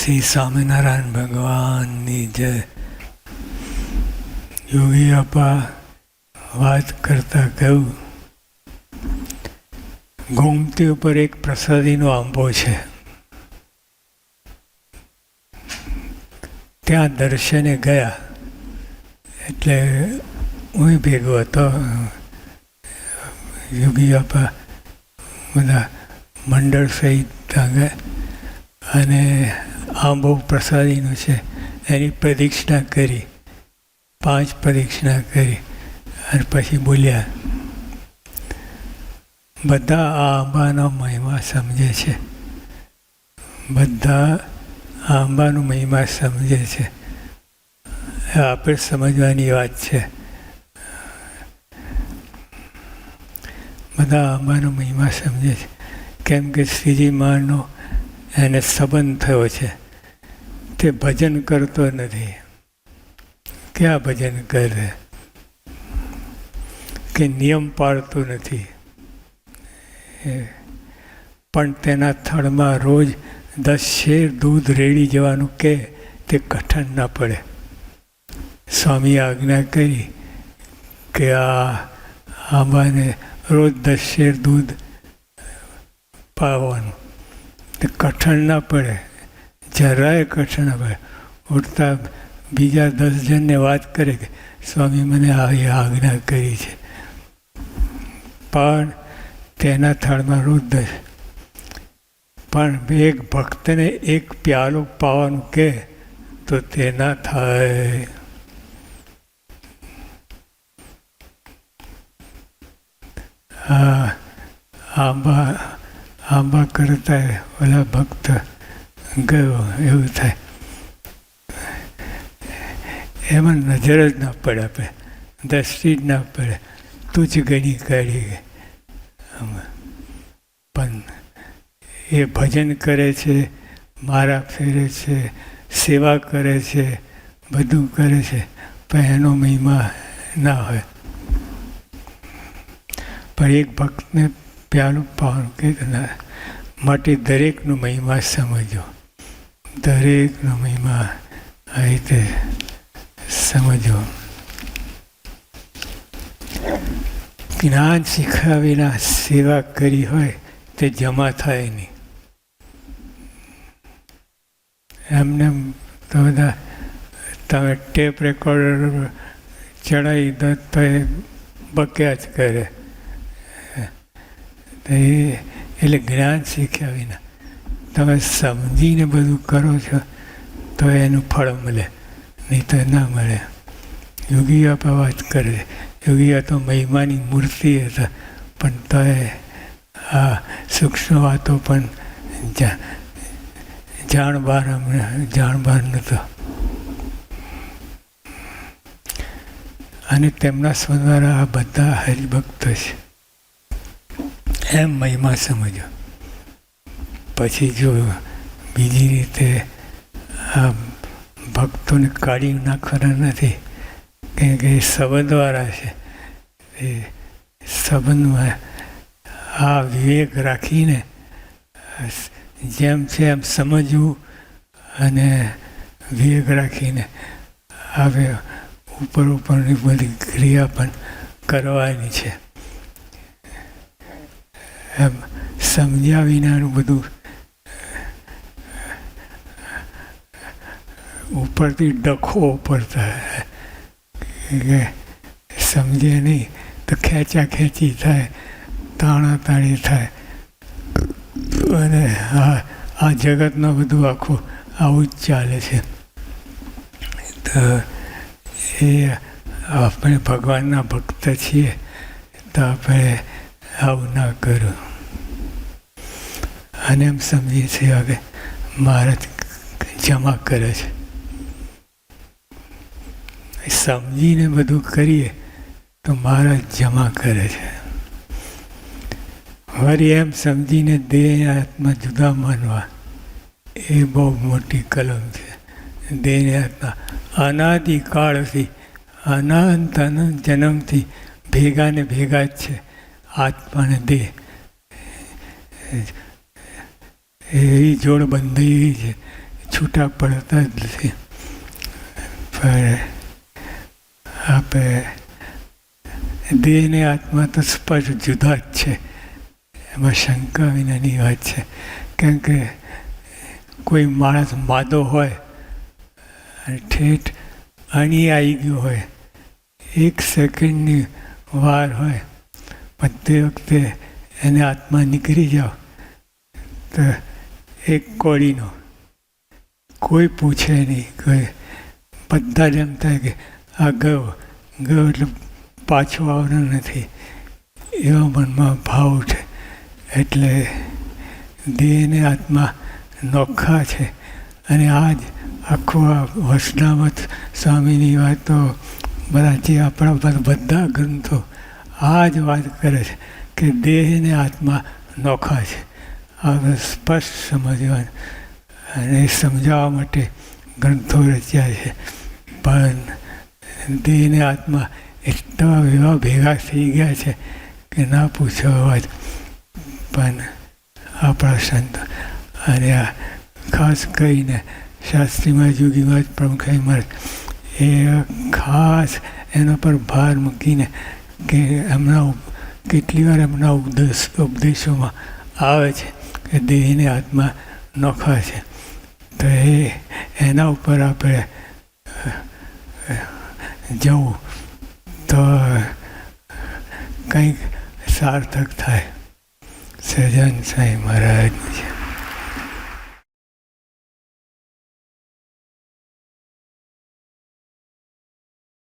શ્રી સ્વામિનારાયણ ભગવાનની જય. યોગી આપા વાત કરતા કહ્યું, ગોમતી ઉપર એક પ્રસાદીનો આંબો છે, ત્યાં દર્શને ગયા. એટલે હું ભેગો હતો. યોગી આપા બધા મંડળ સહિત ત્યાં ગયા અને આંબો પ્રસાદીનું છે એની પ્રદક્ષિણા કરી, 5 પ્રદક્ષિણા કરી અને પછી બોલ્યા, બધા આ આંબાનો મહિમા સમજે છે, બધા આંબાનો મહિમા સમજે છે. આપણે સમજવાની વાત છે. બધા આંબાનો મહિમા સમજે છે, કેમ કે શ્રીજી મહારાજનો એને સંબંધ થયો છે. તે ભજન કરતો નથી. ક્યાં ભજન કરે? કે નિયમ પાળતો નથી. પણ તેના થડમાં રોજ 10 શેર દૂધ રેડી જવાનું કે તે કઠણ ના પડે. સ્વામીએ આજ્ઞા કરી કે આ આંબાને રોજ 10 શેર દૂધ પાવાનું, તે કઠણ ના પડે, જરાય કઠણ ના પડે. ઉઠતા બીજા 10 જણને વાત કરે કે સ્વામી મને આવી આજ્ઞા કરી છે, પણ તેના થાળમાં રોજ 10. પણ એક ભક્તને 1 પ્યાલો પાવાનું કહે તો તે ના થાય. આંબા કરતા ઓલા ભક્ત ગયો એવું થાય. એમાં નજર જ ના પડે, આપણે દ્રષ્ટિ જ ના પડે, તુજ ગણી કાઢી. પણ એ ભજન કરે છે, મારા ફેરે છે, સેવા કરે છે, બધું કરે છે, પણ એનો મહિમા ના હોય. પણ એક ભક્તને પ્યાલું પાવાનું કે ના, માટે દરેકનો મહિમા સમજો, દરેકનો મહિમા આ રીતે સમજો. જ્ઞાન શીખ્યા વિના સેવા કરી હોય તે જમા થાય નહીં. એમને તો બધા તમે ટેપ રેકોર્ડર ચડાવી દો તો એ બક્યા જ કરે. એટલે જ્ઞાન શીખ્યા વિના તમે સમજીને બધું કરો છો તો એનું ફળ મળે, નહીં તો ના મળે. યોગી આપા વાત કરે, યોગી તો મહિમાની મૂર્તિ હતા, પણ તો આ સૂક્ષ્મ વાતો પણ જાણબાર નહોતો. અને તેમના સ્વદ્વારા આ બધા હરિભક્તો છે. એમ મહિમા સમજો. પછી જો બીજી રીતે આ ભક્તોને કાઢી નાખવાના નથી, કેમ કે એ સંબંધવાળા છે. એ સંબંધમાં આ વિવેક રાખીને જેમ છે એમ સમજવું અને વિવેક રાખીને હવે ઉપરની બધી ક્રિયા પણ કરવાની છે. એમ સમજ્યા વિનાનું બધું ઉપરથી ડખો પડતા કે સમજે નહીં તો ખેંચી થાય, તાણાતાણી થાય. અને આ જગતમાં બધું આખું આવું જ ચાલે છે. તો એ આપણે ભગવાનના ભક્ત છીએ તો આપણે આવું ના કરું. અને એમ સમજીએ છીએ કે મહારાજ જમા કરે છે. સમજીને બધું કરીએ તો મહારાજ જમા કરે છે. વળી એમ સમજીને દેહ આત્મા જુદા માનવા એ બહુ મોટી કલમ છે. દેહ આત્મા અનાદિકાળથી અનંત જન્મથી ભેગા ને ભેગા જ છે. આત્મા ને દેહ એવી જોડ બંધાઈ છે છૂટા પડતા જ નથી. પણ આપણે દેહ ને આત્મા તો સ્પષ્ટ જુદા જ છે, એમાં શંકા વિનાની વાત છે. કેમ કે કોઈ માણસ માદો હોય અને ઠેઠ અણી આવી ગયો હોય, 1 સેકન્ડની વાર હોય, પણ તે વખતે એને આત્મા નીકળી જાઓ તો એક કોળીનો કોઈ પૂછે નહીં, કોઈ બધા જ એમ થાય કે આ ગયો એટલે પાછો આવવાનો નથી, એવા મનમાં ભાવ ઉઠે. એટલે દેહ ને આત્મા નોખા છે. અને આ જ આખું આ વચનામૃત સ્વામીની વાતો બધા જે આપણા બધા ગ્રંથો આ જ વાત કરે છે કે દેહ ને આત્મા નોખા છે. આ સ્પષ્ટ સમજવાનું, અને સમજાવવા માટે ગ્રંથો રચ્યા છે. પણ દેહ ને આત્મા એટલા એવા ભેગા થઈ ગયા છે કે ના પૂછો વાત. પણ આપણા સંતો અને આ ખાસ કરીને શાસ્ત્રીમાં યોગીમાં પ્રમુખ મહારાજ એ ખાસ એના પર ભાર મૂકીને કે એમના કેટલી વાર એમના ઉપદેશોમાં આવે છે કે દેહને આત્મા નોખા છે. તો એના ઉપર આપણે જવું તો કંઈક સાર્થક થાય. સહજાનંદ સ્વામી મહારાજની છે.